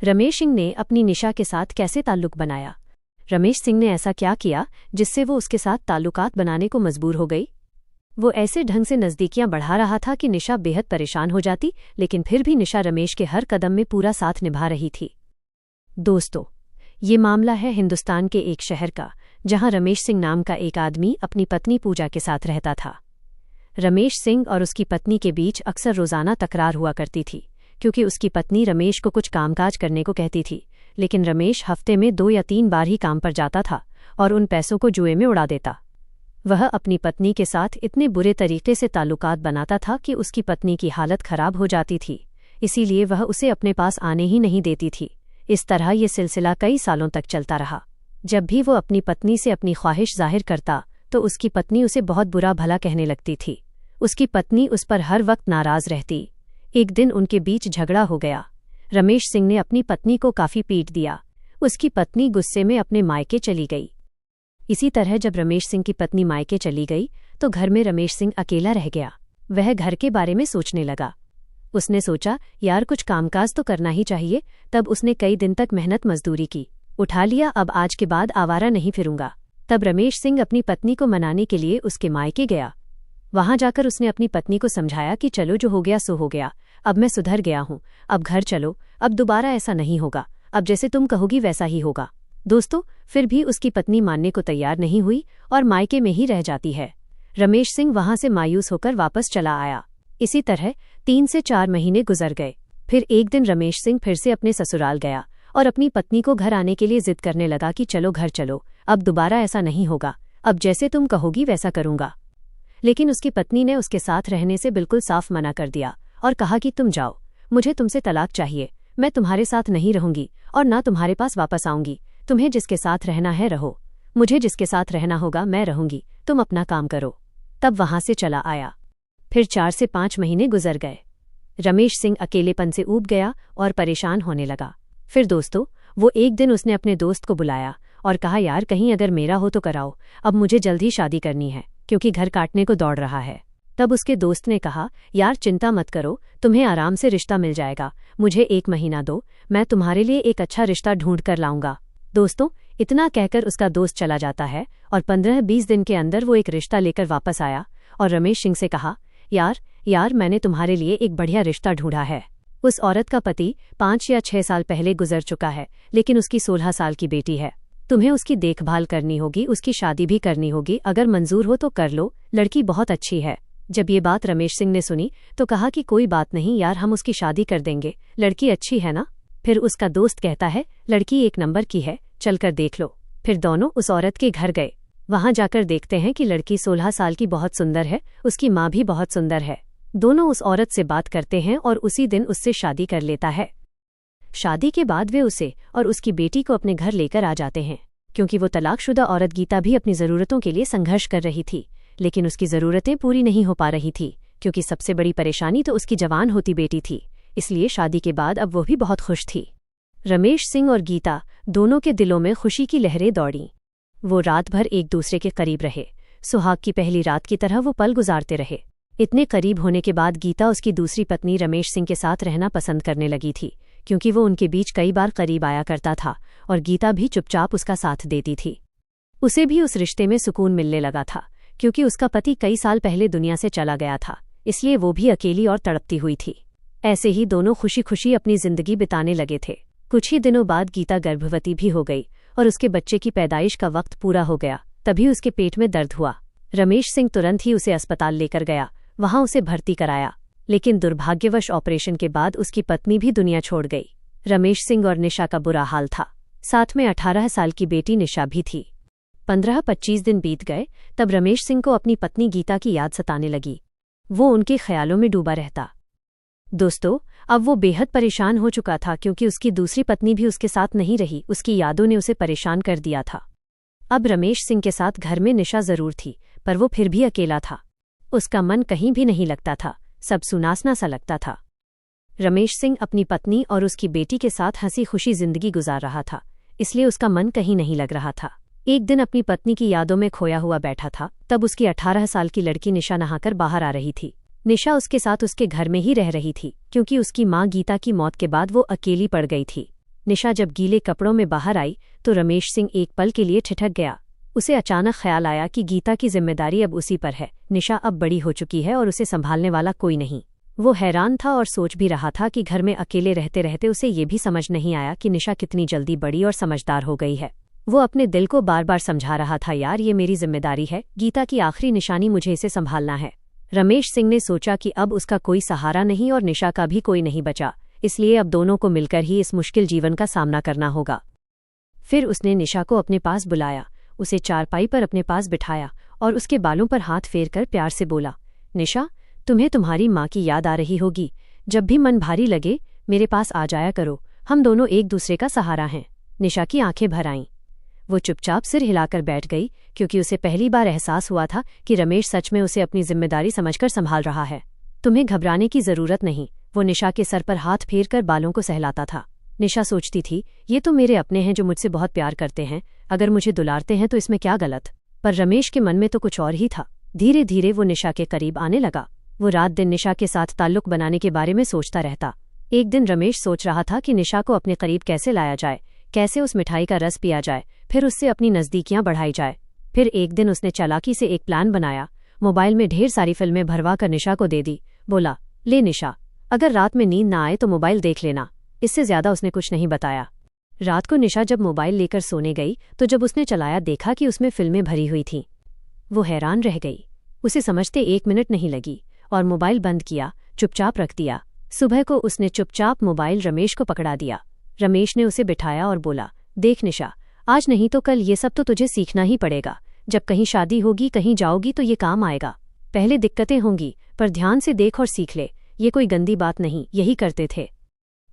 रमेश सिंह ने अपनी निशा के साथ कैसे ताल्लुक बनाया? रमेश सिंह ने ऐसा क्या किया जिससे वो उसके साथ ताल्लुकात बनाने को मजबूर हो गई? वो ऐसे ढंग से नज़दीकियां बढ़ा रहा था कि निशा बेहद परेशान हो जाती, लेकिन फिर भी निशा रमेश के हर कदम में पूरा साथ निभा रही थी। दोस्तों, ये मामला है हिंदुस्तान के एक शहर का, जहां रमेश सिंह नाम का एक आदमी अपनी पत्नी पूजा के साथ रहता था। रमेश सिंह और उसकी पत्नी के बीच अक्सर रोज़ाना तकरार हुआ करती थी, क्योंकि उसकी पत्नी रमेश को कुछ कामकाज करने को कहती थी, लेकिन रमेश हफ्ते में 2 या 3 बार ही काम पर जाता था और उन पैसों को जुए में उड़ा देता। वह अपनी पत्नी के साथ इतने बुरे तरीके से ताल्लुकात बनाता था कि उसकी पत्नी की हालत खराब हो जाती थी, इसीलिए वह उसे अपने पास आने ही नहीं देती थी। इस तरह ये सिलसिला कई सालों तक चलता रहा। जब भी वो अपनी पत्नी से अपनी ख्वाहिश जाहिर करता तो उसकी पत्नी उसे बहुत बुरा भला कहने लगती थी। उसकी पत्नी उस पर हर वक्त नाराज रहती। एक दिन उनके बीच झगड़ा हो गया। रमेश सिंह ने अपनी पत्नी को काफ़ी पीट दिया। उसकी पत्नी गुस्से में अपने मायके चली गई। इसी तरह जब रमेश सिंह की पत्नी मायके चली गई तो घर में रमेश सिंह अकेला रह गया। वह घर के बारे में सोचने लगा। उसने सोचा, यार कुछ कामकाज तो करना ही चाहिए। तब उसने कई दिन तक मेहनत मजदूरी की, उठा लिया अब आज के बाद आवारा नहीं फिरूंगा। तब रमेश सिंह अपनी पत्नी को मनाने के लिए उसके मायके गया। वहां जाकर उसने अपनी पत्नी को समझाया कि चलो, जो हो गया सो हो गया, अब मैं सुधर गया हूं, अब घर चलो, अब दोबारा ऐसा नहीं होगा, अब जैसे तुम कहोगी वैसा ही होगा। दोस्तों, फिर भी उसकी पत्नी मानने को तैयार नहीं हुई और मायके में ही रह जाती है। रमेश सिंह वहां से मायूस होकर वापस चला आया। इसी तरह 3 से 4 महीने गुजर गए। फिर एक दिन रमेश सिंह फिर से अपने ससुराल गया और अपनी पत्नी को घर आने के लिए जिद करने लगा कि चलो घर चलो, अब दोबारा ऐसा नहीं होगा, अब जैसे तुम कहोगी वैसा करूंगा। लेकिन उसकी पत्नी ने उसके साथ रहने से बिल्कुल साफ मना कर दिया और कहा कि तुम जाओ, मुझे तुमसे तलाक चाहिए, मैं तुम्हारे साथ नहीं रहूंगी और ना तुम्हारे पास वापस आऊंगी। तुम्हें जिसके साथ रहना है रहो, मुझे जिसके साथ रहना होगा मैं रहूंगी, तुम अपना काम करो। तब वहां से चला आया। फिर 4 से 5 महीने गुजर गए। रमेश सिंह अकेलेपन से ऊब गया और परेशान होने लगा। फिर दोस्तों, वो एक दिन उसने अपने दोस्त को बुलाया और कहा, यार कहीं अगर मेरा हो तो कराओ, अब मुझे जल्द ही शादी करनी है क्योंकि घर काटने को दौड़ रहा है। तब उसके दोस्त ने कहा, यार चिंता मत करो, तुम्हें आराम से रिश्ता मिल जाएगा, मुझे 1 महीना दो, मैं तुम्हारे लिए एक अच्छा रिश्ता ढूंढ कर लाऊंगा। दोस्तों, इतना कहकर उसका दोस्त चला जाता है और 15-20 दिन के अंदर वो एक रिश्ता लेकर वापस आया और रमेश सिंह से कहा, यार मैंने तुम्हारे लिए एक बढ़िया रिश्ता ढूंढा है। उस औरत का पति 5 या 6 साल पहले गुजर चुका है, लेकिन उसकी 16 साल की बेटी है। तुम्हें उसकी देखभाल करनी होगी, उसकी शादी भी करनी होगी, अगर मंजूर हो तो कर लो, लड़की बहुत अच्छी है। जब ये बात रमेश सिंह ने सुनी तो कहा कि कोई बात नहीं यार, हम उसकी शादी कर देंगे, लड़की अच्छी है ना। फिर उसका दोस्त कहता है, लड़की 1 नंबर की है, चलकर देख लो। फिर दोनों उस औरत के घर गए। वहां जाकर देखते हैं कि लड़की 16 साल की बहुत सुंदर है, उसकी माँ भी बहुत सुंदर है। दोनों उस औरत से बात करते हैं और उसी दिन उससे शादी कर लेता है। शादी के बाद वे उसे और उसकी बेटी को अपने घर लेकर आ जाते हैं। क्योंकि वो तलाकशुदा औरत गीता भी अपनी ज़रूरतों के लिए संघर्ष कर रही थी, लेकिन उसकी ज़रूरतें पूरी नहीं हो पा रही थी, क्योंकि सबसे बड़ी परेशानी तो उसकी जवान होती बेटी थी। इसलिए शादी के बाद अब वो भी बहुत खुश थी। रमेश सिंह और गीता दोनों के दिलों में खुशी की लहरें दौड़ीं। वो रात भर एक दूसरे के करीब रहे। सुहाग की पहली रात की तरह वो पल गुजारते रहे। इतने करीब होने के बाद गीता उसकी दूसरी पत्नी रमेश सिंह के साथ रहना पसंद करने लगी थी, क्योंकि वो उनके बीच कई बार करीब आया करता था और गीता भी चुपचाप उसका साथ देती थी। उसे भी उस रिश्ते में सुकून मिलने लगा था, क्योंकि उसका पति कई साल पहले दुनिया से चला गया था, इसलिए वो भी अकेली और तड़पती हुई थी। ऐसे ही दोनों खुशी खुशी अपनी जिंदगी बिताने लगे थे। कुछ ही दिनों बाद गीता गर्भवती भी हो गई और उसके बच्चे की पैदाइश का वक्त पूरा हो गया। तभी उसके पेट में दर्द हुआ। रमेश सिंह तुरंत ही उसे अस्पताल लेकर गया, वहां उसे भर्ती कराया, लेकिन दुर्भाग्यवश ऑपरेशन के बाद उसकी पत्नी भी दुनिया छोड़ गई। रमेश सिंह और निशा का बुरा हाल था। साथ में 18 साल की बेटी निशा भी थी। 15-25 दिन बीत गए, तब रमेश सिंह को अपनी पत्नी गीता की याद सताने लगी। वो उनके ख्यालों में डूबा रहता। दोस्तों, अब वो बेहद परेशान हो चुका था, क्योंकि उसकी दूसरी पत्नी भी उसके साथ नहीं रही। उसकी यादों ने उसे परेशान कर दिया था। अब रमेश सिंह के साथ घर में निशा जरूर थी, पर वो फिर भी अकेला था। उसका मन कहीं भी नहीं लगता था, सब सुनासना सा लगता था। रमेश सिंह अपनी पत्नी और उसकी बेटी के साथ हंसी खुशी जिंदगी गुजार रहा था, इसलिए उसका मन कहीं नहीं लग रहा था। एक दिन अपनी पत्नी की यादों में खोया हुआ बैठा था, तब उसकी 18 साल की लड़की निशा नहाकर बाहर आ रही थी। निशा उसके साथ उसके घर में ही रह रही थी, क्योंकि उसकी माँ गीता की मौत के बाद वो अकेली पड़ गई थी। निशा जब गीले कपड़ों में बाहर आई तो रमेश सिंह एक पल के लिए ठिठक गया। उसे अचानक ख्याल आया कि गीता की जिम्मेदारी अब उसी पर है। निशा अब बड़ी हो चुकी है और उसे संभालने वाला कोई नहीं। वो हैरान था और सोच भी रहा था कि घर में अकेले रहते रहते उसे ये भी समझ नहीं आया कि निशा कितनी जल्दी बड़ी और समझदार हो गई है। वो अपने दिल को बार बार समझा रहा था, यार ये मेरी जिम्मेदारी है, गीता की आखिरी निशानी, मुझे इसे संभालना है। रमेश सिंह ने सोचा कि अब उसका कोई सहारा नहीं और निशा का भी कोई नहीं बचा, इसलिए अब दोनों को मिलकर ही इस मुश्किल जीवन का सामना करना होगा। फिर उसने निशा को अपने पास बुलाया, उसे चारपाई पर अपने पास बिठाया और उसके बालों पर हाथ फेरकर प्यार से बोला, निशा, तुम्हें तुम्हारी माँ की याद आ रही होगी। जब भी मन भारी लगे मेरे पास आ जाया करो, हम दोनों एक दूसरे का सहारा हैं। निशा की आंखें भर आईं। वो चुपचाप सिर हिलाकर बैठ गई, क्योंकि उसे पहली बार एहसास हुआ था कि रमेश सच में उसे अपनी जिम्मेदारी समझकर संभाल रहा है। तुम्हें घबराने की जरूरत नहीं, वो निशा के सर पर हाथ फेरकर बालों को सहलाता था। निशा सोचती थी, ये तो मेरे अपने हैं जो मुझसे बहुत प्यार करते हैं, अगर मुझे दुलारते हैं तो इसमें क्या गलत। पर रमेश के मन में तो कुछ और ही था। धीरे धीरे वो निशा के करीब आने लगा। वो रात दिन निशा के साथ ताल्लुक बनाने के बारे में सोचता रहता। एक दिन रमेश सोच रहा था कि निशा को अपने करीब कैसे लाया जाए, कैसे उस मिठाई का रस पिया जाए, फिर उससे अपनी नज़दीकियां बढ़ाई जाए। फिर एक दिन उसने चालाकी से एक प्लान बनाया। मोबाइल में ढेर सारी फिल्में भरवा कर निशा को दे दी। बोला, ले निशा, अगर रात में नींद ना आए तो मोबाइल देख लेना। इससे ज्यादा उसने कुछ नहीं बताया। रात को निशा जब मोबाइल लेकर सोने गई तो जब उसने चलाया देखा कि उसमें फिल्में भरी हुई थीं। वो हैरान रह गई। उसे समझते 1 मिनट नहीं लगी और मोबाइल बंद किया, चुपचाप रख दिया। सुबह को उसने चुपचाप मोबाइल रमेश को पकड़ा दिया। रमेश ने उसे बिठाया और बोला, देख निशा, आज नहीं तो कल ये सब तो तुझे सीखना ही पड़ेगा। जब कहीं शादी होगी, कहीं जाओगी तो ये काम आएगा। पहले दिक्कतें होंगी, पर ध्यान से देख और सीख ले, ये कोई गंदी बात नहीं, यही करते थे।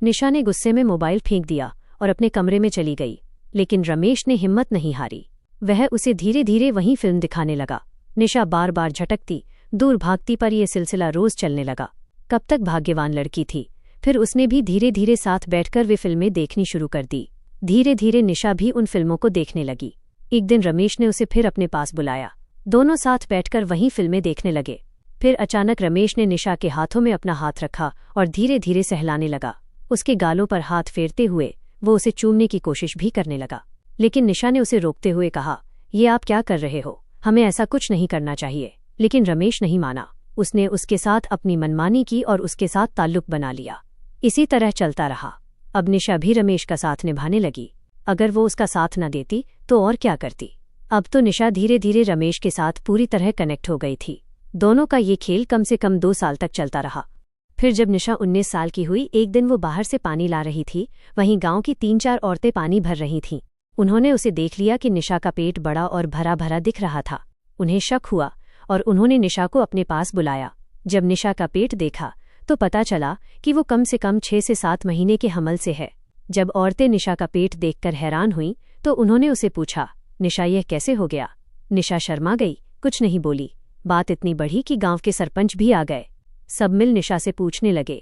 निशा ने गुस्से में मोबाइल फेंक दिया और अपने कमरे में चली गई। लेकिन रमेश ने हिम्मत नहीं हारी। वह उसे धीरे धीरे वहीं फिल्म दिखाने लगा। निशा बार बार झटकती, दूर भागती, पर यह सिलसिला रोज चलने लगा। कब तक भाग्यवान लड़की थी। फिर उसने भी धीरे धीरे साथ बैठकर वे फिल्में देखनी शुरू कर दी। धीरे धीरे निशा भी उन फिल्मों को देखने लगी। एक दिन रमेश ने उसे फिर अपने पास बुलाया। दोनों साथ बैठकर वहीं फिल्में देखने लगे। फिर अचानक रमेश ने निशा के हाथों में अपना हाथ रखा और धीरे धीरे सहलाने लगा। उसके गालों पर हाथ फेरते हुए वो उसे चूमने की कोशिश भी करने लगा। लेकिन निशा ने उसे रोकते हुए कहा, ये आप क्या कर रहे हो, हमें ऐसा कुछ नहीं करना चाहिए। लेकिन रमेश नहीं माना। उसने उसके साथ अपनी मनमानी की और उसके साथ ताल्लुक बना लिया। इसी तरह चलता रहा। अब निशा भी रमेश का साथ निभाने लगी। अगर वो उसका साथ न देती तो और क्या करती। अब तो निशा धीरे धीरे रमेश के साथ पूरी तरह कनेक्ट हो गई थी। दोनों का ये खेल कम से कम 2 साल तक चलता रहा। फिर जब निशा 19 साल की हुई, एक दिन वो बाहर से पानी ला रही थी। वहीं गांव की 3-4 औरतें पानी भर रही थीं। उन्होंने उसे देख लिया कि निशा का पेट बड़ा और भरा भरा दिख रहा था। उन्हें शक हुआ और उन्होंने निशा को अपने पास बुलाया। जब निशा का पेट देखा तो पता चला कि वो कम से कम 6 से 7 महीने के हमल से है। जब औरतें निशा का पेट देखकर हैरान हुईं तो उन्होंने उसे पूछा, निशा यह कैसे हो गया। निशा शर्मा गई, कुछ नहीं बोली। बात इतनी बढ़ी कि गांव के सरपंच भी आ गए। सब मिल निशा से पूछने लगे,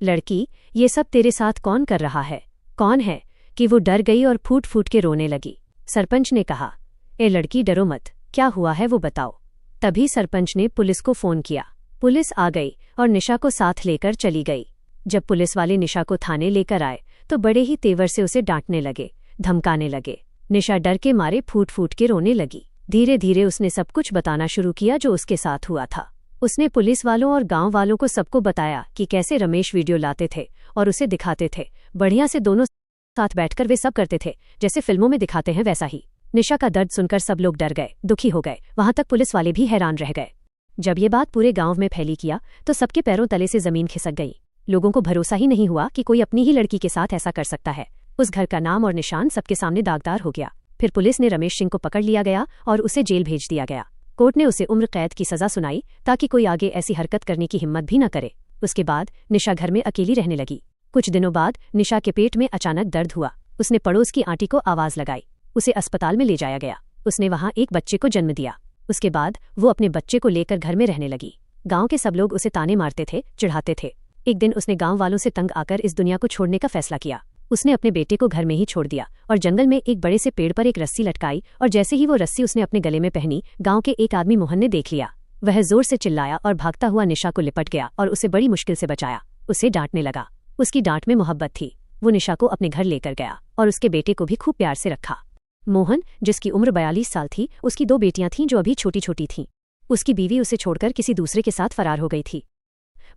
लड़की, ये सब तेरे साथ कौन कर रहा है, कौन है। कि वो डर गई और फूट फूट के रोने लगी। सरपंच ने कहा, ए लड़की, डरो मत, क्या हुआ है वो बताओ। तभी सरपंच ने पुलिस को फोन किया। पुलिस आ गई और निशा को साथ लेकर चली गई। जब पुलिस वाले निशा को थाने लेकर आए तो बड़े ही तेवर से उसे डांटने लगे, धमकाने लगे। निशा डर के मारे फूट फूट के रोने लगी। धीरे धीरे उसने सब कुछ बताना शुरू किया जो उसके साथ हुआ था। उसने पुलिस वालों और गांव वालों को सबको बताया कि कैसे रमेश वीडियो लाते थे और उसे दिखाते थे। बढ़िया से दोनों साथ बैठकर वे सब करते थे, जैसे फिल्मों में दिखाते हैं वैसा ही। निशा का दर्द सुनकर सब लोग डर गए, दुखी हो गए। वहां तक पुलिस वाले भी हैरान रह गए। जब ये बात पूरे गांव में फैली किया तो सबके पैरों तले से जमीन खिसक गई। लोगों को भरोसा ही नहीं हुआ कि कोई अपनी ही लड़की के साथ ऐसा कर सकता है। उस घर का नाम और निशान सबके सामने दागदार हो गया। फिर पुलिस ने रमेश सिंह को पकड़ लिया गया और उसे जेल भेज दिया गया। कोर्ट ने उसे उम्र कैद की सजा सुनाई ताकि कोई आगे ऐसी हरकत करने की हिम्मत भी न करे। उसके बाद निशा घर में अकेली रहने लगी। कुछ दिनों बाद निशा के पेट में अचानक दर्द हुआ। उसने पड़ोस की आंटी को आवाज लगाई। उसे अस्पताल में ले जाया गया। उसने वहां एक बच्चे को जन्म दिया। उसके बाद वो अपने बच्चे को लेकर घर में रहने लगी। गांव के सब लोग उसे ताने मारते थे, चिढ़ाते थे। एक दिन उसने गांव वालों से तंग आकर इस दुनिया को छोड़ने का फैसला किया। उसने अपने बेटे को घर में ही छोड़ दिया और जंगल में एक बड़े से पेड़ पर एक रस्सी लटकाई और जैसे ही वो रस्सी उसने अपने गले में पहनी, गांव के एक आदमी मोहन ने देख लिया। वह जोर से चिल्लाया और भागता हुआ निशा को लिपट गया और उसे बड़ी मुश्किल से बचाया। उसे डांटने लगा। उसकी डांट में मोहब्बत थी। वो निशा को अपने घर लेकर गया और उसके बेटे को भी खूब प्यार से रखा। मोहन, जिसकी उम्र 42 साल थी, उसकी 2 बेटियां थीं जो अभी छोटी छोटी थीं। उसकी बीवी उसे छोड़कर किसी दूसरे के साथ फरार हो गई थी।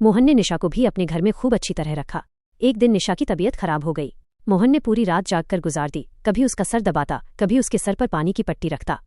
मोहन ने निशा को भी अपने घर में खूब अच्छी तरह रखा। एक दिन निशा की तबीयत खराब हो गई। मोहन ने पूरी रात जागकर गुजार दी, कभी उसका सर दबाता, कभी उसके सर पर पानी की पट्टी रखता।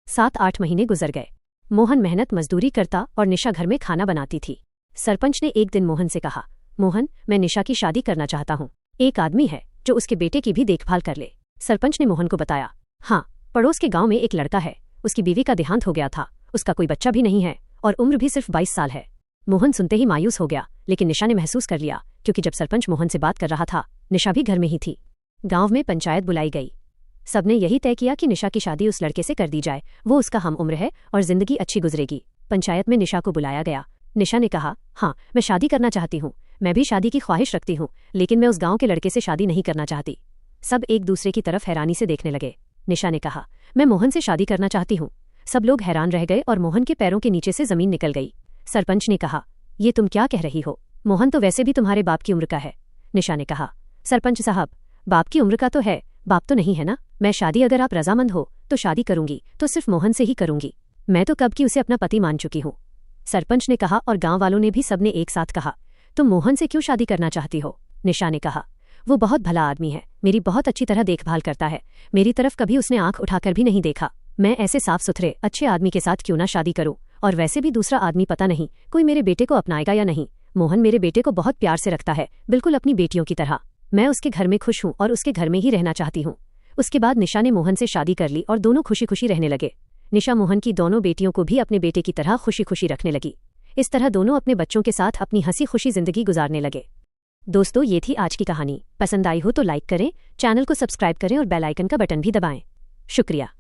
7-8 महीने गुजर गए। मोहन मेहनत मजदूरी करता और निशा घर में खाना बनाती थी। सरपंच ने एक दिन मोहन से कहा, मोहन, मैं निशा की शादी करना चाहता हूँ। एक आदमी है जो उसके बेटे की भी देखभाल कर ले। सरपंच ने मोहन को बताया, हाँ, पड़ोस के गांव में एक लड़का है, उसकी बीवी का देहांत हो गया था, उसका कोई बच्चा भी नहीं है और उम्र भी सिर्फ 22 साल है। मोहन सुनते ही मायूस हो गया, लेकिन निशा ने महसूस कर लिया, क्योंकि जब सरपंच मोहन से बात कर रहा था, निशा भी घर में ही थी। गांव में पंचायत बुलाई गई। सबने यही तय किया कि निशा की शादी उस लड़के से कर दी जाए, वो उसका हम उम्र है और जिंदगी अच्छी गुजरेगी। पंचायत में निशा को बुलाया गया। निशा ने कहा, हाँ, मैं शादी करना चाहती हूँ, मैं भी शादी की ख्वाहिश रखती हूँ, लेकिन मैं उस गांव के लड़के से शादी नहीं करना चाहती। सब एक दूसरे की तरफ हैरानी से देखने लगे। निशा ने कहा, मैं मोहन से शादी करना चाहती हूँ। सब लोग हैरान रह गए और मोहन के पैरों के नीचे से जमीन निकल गई। सरपंच ने कहा, ये तुम क्या कह रही हो? मोहन तो वैसे भी तुम्हारे बाप की उम्र का है। निशा ने कहा, सरपंच साहब, बाप की उम्र का तो है, बाप तो नहीं है ना। मैं शादी अगर आप रजामंद हो तो शादी करूंगी, तो सिर्फ मोहन से ही करूंगी। मैं तो कब की उसे अपना पति मान चुकी हूँ। सरपंच ने कहा और गांव वालों ने भी सबने एक साथ कहा, तुम मोहन से क्यों शादी करना चाहती हो? निशा ने कहा, वो बहुत भला आदमी है, मेरी बहुत अच्छी तरह देखभाल करता है, मेरी तरफ कभी उसने आंख उठाकर भी नहीं देखा। मैं ऐसे साफ सुथरे अच्छे आदमी के साथ क्यों ना शादी करूं? और वैसे भी दूसरा आदमी पता नहीं कोई मेरे बेटे को अपनाएगा या नहीं। मोहन मेरे बेटे को बहुत प्यार से रखता है, बिल्कुल अपनी बेटियों की तरह। मैं उसके घर में खुश हूं और उसके घर में ही रहना चाहती हूं। उसके बाद निशा ने मोहन से शादी कर ली और दोनों खुशी खुशी रहने लगे। निशा मोहन की दोनों बेटियों को भी अपने बेटे की तरह खुशी खुशी रखने लगी। इस तरह दोनों अपने बच्चों के साथ अपनी हंसी खुशी जिंदगी गुजारने लगे। दोस्तों, ये थी आज की कहानी। पसंद आई हो तो लाइक करें, चैनल को सब्सक्राइब करें और बेल आइकन का बटन भी दबाएं। शुक्रिया।